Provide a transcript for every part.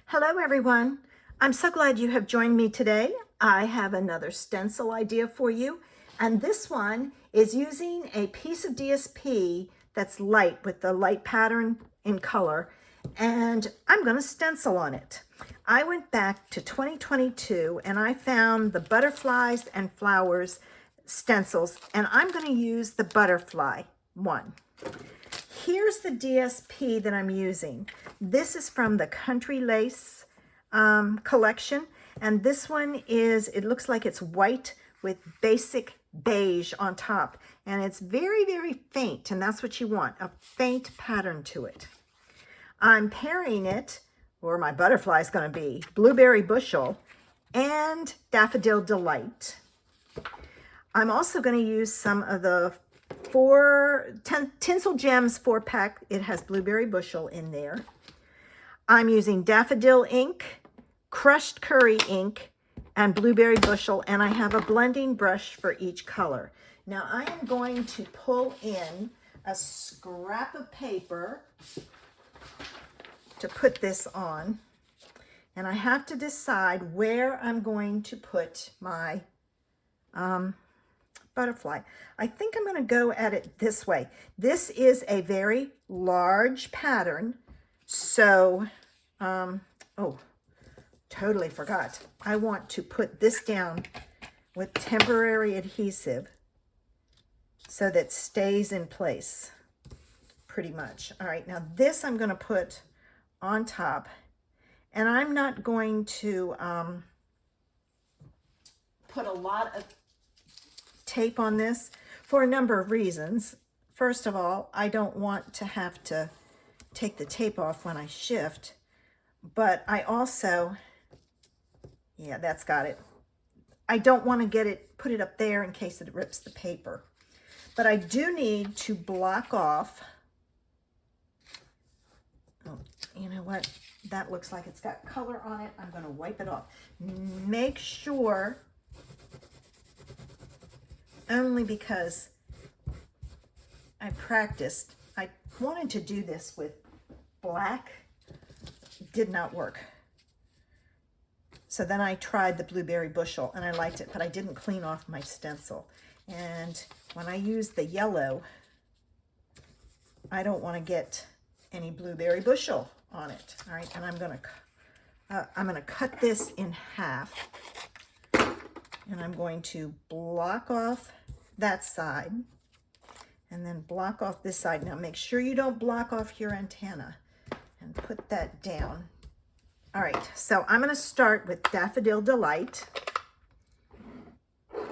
Hello everyone. I'm so glad you have joined me today. I have another stencil idea for you, and this one is using a piece of DSP that's light with the light pattern in color, and I'm going to stencil on it. I went back to 2022 and I found the butterflies and flowers stencils, and I'm going to use the butterfly one. Here's the DSP that I'm using. This is from the Country Lace collection. And this one is, it looks like it's white with basic beige on top. And it's very, very faint. And that's what you want, a faint pattern to it. I'm pairing it, or my butterfly is going to be, Blueberry Bushel and Daffodil Delight. I'm also going to use some of the Tinsel Gems 4-pack. It has Blueberry Bushel in there. I'm using Daffodil ink, Crushed Curry ink, and Blueberry Bushel, and I have a blending brush for each color. Now I am going to pull in a scrap of paper to put this on, and I have to decide where I'm going to put my butterfly. I think I'm going to go at it this way. This is a very large pattern, so oh, totally forgot. I want to put this down with temporary adhesive so that it stays in place pretty much. All right, now this I'm going to put on top, and I'm not going to put a lot of tape on this for a number of reasons. First of all, I don't want to have to take the tape off when I shift, but I also, yeah, that's got it. I don't want to put it up there in case it rips the paper. But I do need to block off. Oh, you know what? That looks like it's got color on it. I'm going to wipe it off. Make sure, only because I practiced. I wanted to do this with black. Did not work. So then I tried the Blueberry Bushel and I liked it, but I didn't clean off my stencil. And when I use the yellow, I don't want to get any Blueberry Bushel on it. All right, and I'm gonna cut this in half. And I'm going to block off that side and then block off this side. Now make sure you don't block off your antenna, and put that down. All right, so I'm going to start with Daffodil Delight. All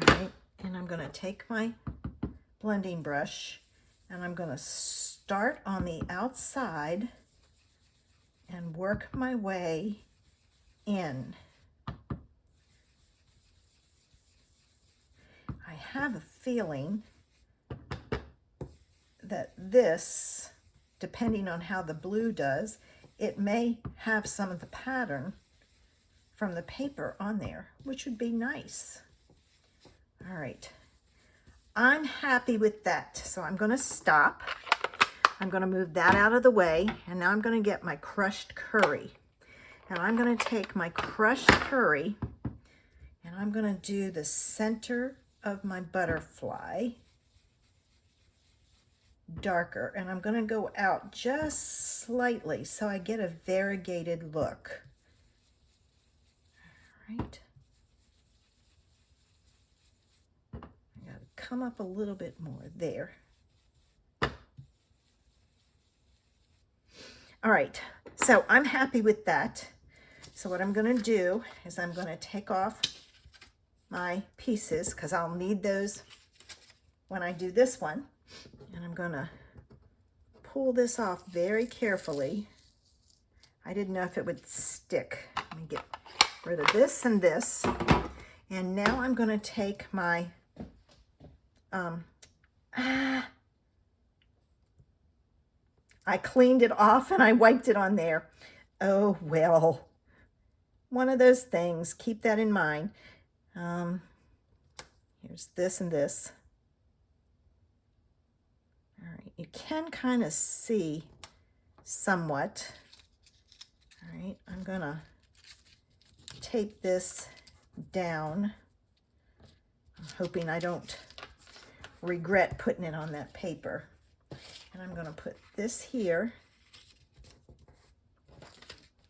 right, and I'm going to take my blending brush and I'm going to start on the outside and work my way in. I have a feeling that this, depending on how the blue does, it may have some of the pattern from the paper on there, which would be nice. All right, I'm happy with that. So I'm going to stop. I'm going to move that out of the way, and now I'm going to get my crushed curry. And I'm going to take my crushed curry and I'm going to do the center of my butterfly darker, and I'm going to go out just slightly so I get a variegated look. All right, I got to come up a little bit more there. All right, so I'm happy with that. So what I'm going to do is I'm going to take off my pieces, because I'll need those when I do this one. And I'm going to pull this off very carefully. I didn't know if it would stick. Let me get rid of this and this. And now I'm going to take my, I cleaned it off and I wiped it on there. Oh, well, one of those things. Keep that in mind. Here's this and this. All right, you can kind of see somewhat right, I'm gonna tape this down. I'm hoping I don't regret putting it on that paper. And I'm gonna put this here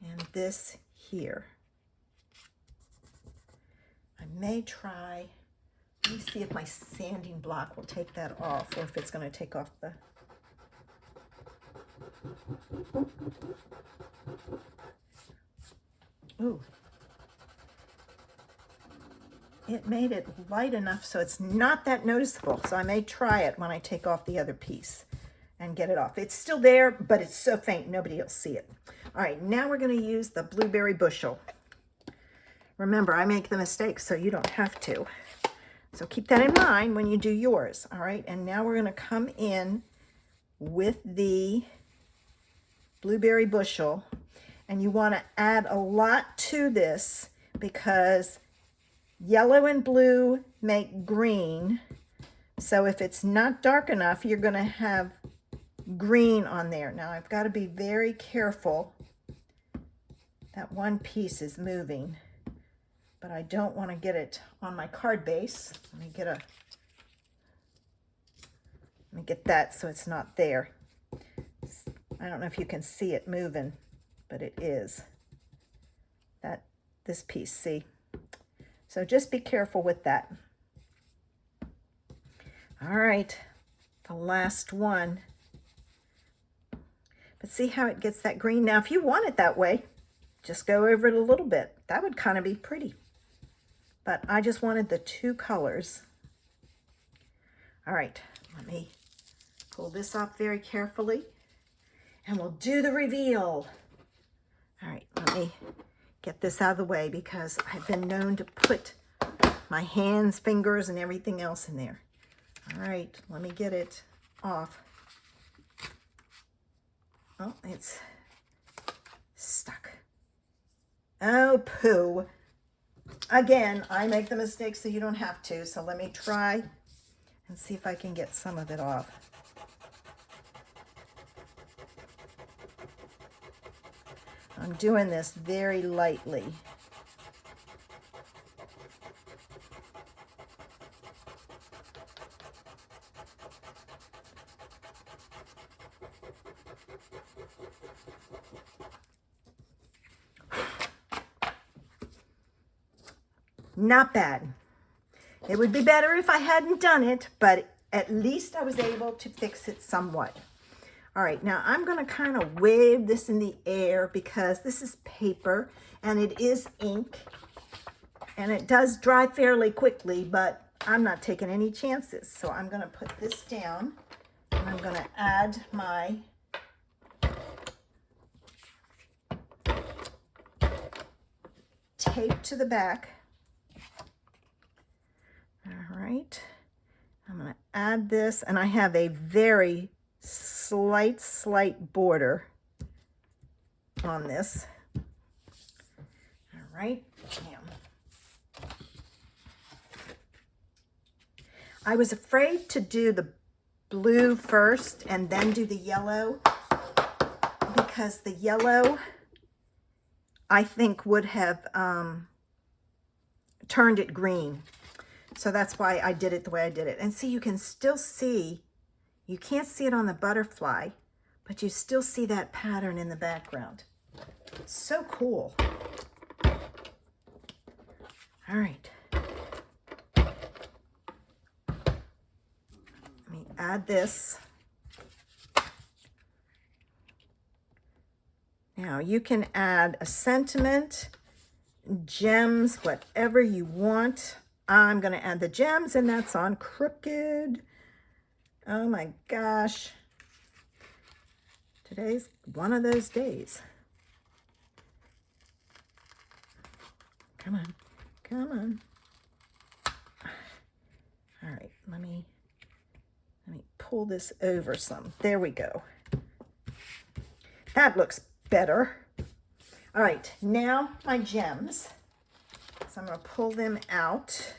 and this here. I may try, let me see if my sanding block will take that off, or if it's going to take off the... Ooh. It made it light enough so it's not that noticeable. So I may try it when I take off the other piece and get it off. It's still there, but it's so faint nobody will see it. All right, now we're going to use the blueberry bushel. Remember, I make the mistakes, so you don't have to. So keep that in mind when you do yours. All right, and now we're going to come in with the blueberry bushel, and you want to add a lot to this because yellow and blue make green. So if it's not dark enough, you're going to have green on there. Now I've got to be very careful. That one piece is moving, but I don't want to get it on my card base. Let me get that so it's not there. I don't know if you can see it moving, but it is. This piece, see? So just be careful with that. All right, the last one. But see how it gets that green? Now, if you want it that way, just go over it a little bit. That would kind of be pretty. But I just wanted the two colors. All right, let me pull this off very carefully and we'll do the reveal. All right, let me get this out of the way because I've been known to put my hands, fingers, and everything else in there. All right, let me get it off. Oh, it's stuck. Oh, poo. Again, I make the mistake so you don't have to. So let me try and see if I can get some of it off. I'm doing this very lightly. Not bad. It would be better if I hadn't done it, but at least I was able to fix it somewhat. All right, now I'm going to kind of wave this in the air because this is paper and it is ink and it does dry fairly quickly, but I'm not taking any chances. So I'm going to put this down and I'm going to add my tape to the back. All right, I'm going to add this, and I have a very slight border on this. All right, now I was afraid to do the blue first and then do the yellow because the yellow I think would have turned it green. So that's why I did it the way I did it. And see, you can still see, you can't see it on the butterfly, but you still see that pattern in the background. So cool. All right. Let me add this. Now you can add a sentiment, gems, whatever you want. I'm going to add the gems, and that's on crooked. Oh my gosh. Today's one of those days. Come on. Come on. All right, let me pull this over some. There we go. That looks better. All right, now my gems. So I'm going to pull them out,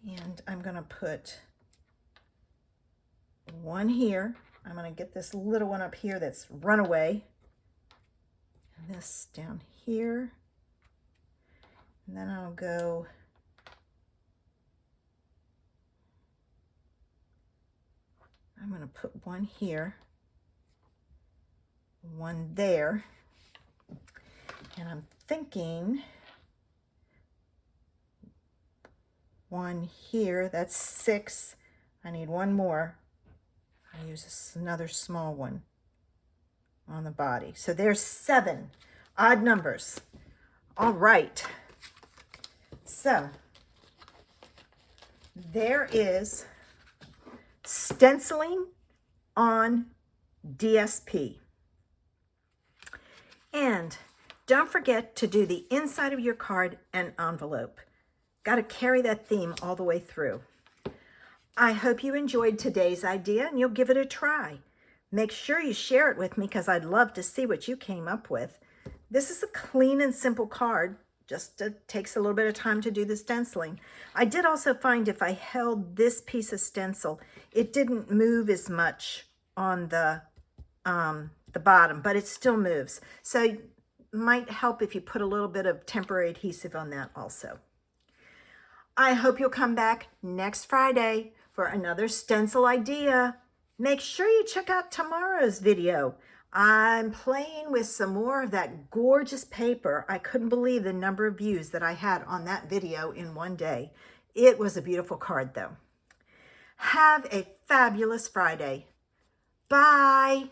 and I'm going to put one here. I'm going to get this little one up here that's runaway. this down here. And then I'll go I'm going to put one here, one there, and I'm thinking one here. That's 6. I need one more. I use another small one on the body. So there's 7 odd numbers. All right. So there is stenciling on DSP. And don't forget to do the inside of your card and envelope. Got to carry that theme all the way through. I hope you enjoyed today's idea and you'll give it a try. Make sure you share it with me because I'd love to see what you came up with. This is a clean and simple card. Just takes a little bit of time to do the stenciling. I did also find if I held this piece of stencil, it didn't move as much on the bottom, but it still moves. So it might help if you put a little bit of temporary adhesive on that also. I hope you'll come back next Friday for another stencil idea. Make sure you check out tomorrow's video. I'm playing with some more of that gorgeous paper. I couldn't believe the number of views that I had on that video in one day. It was a beautiful card though. Have a fabulous Friday. Bye.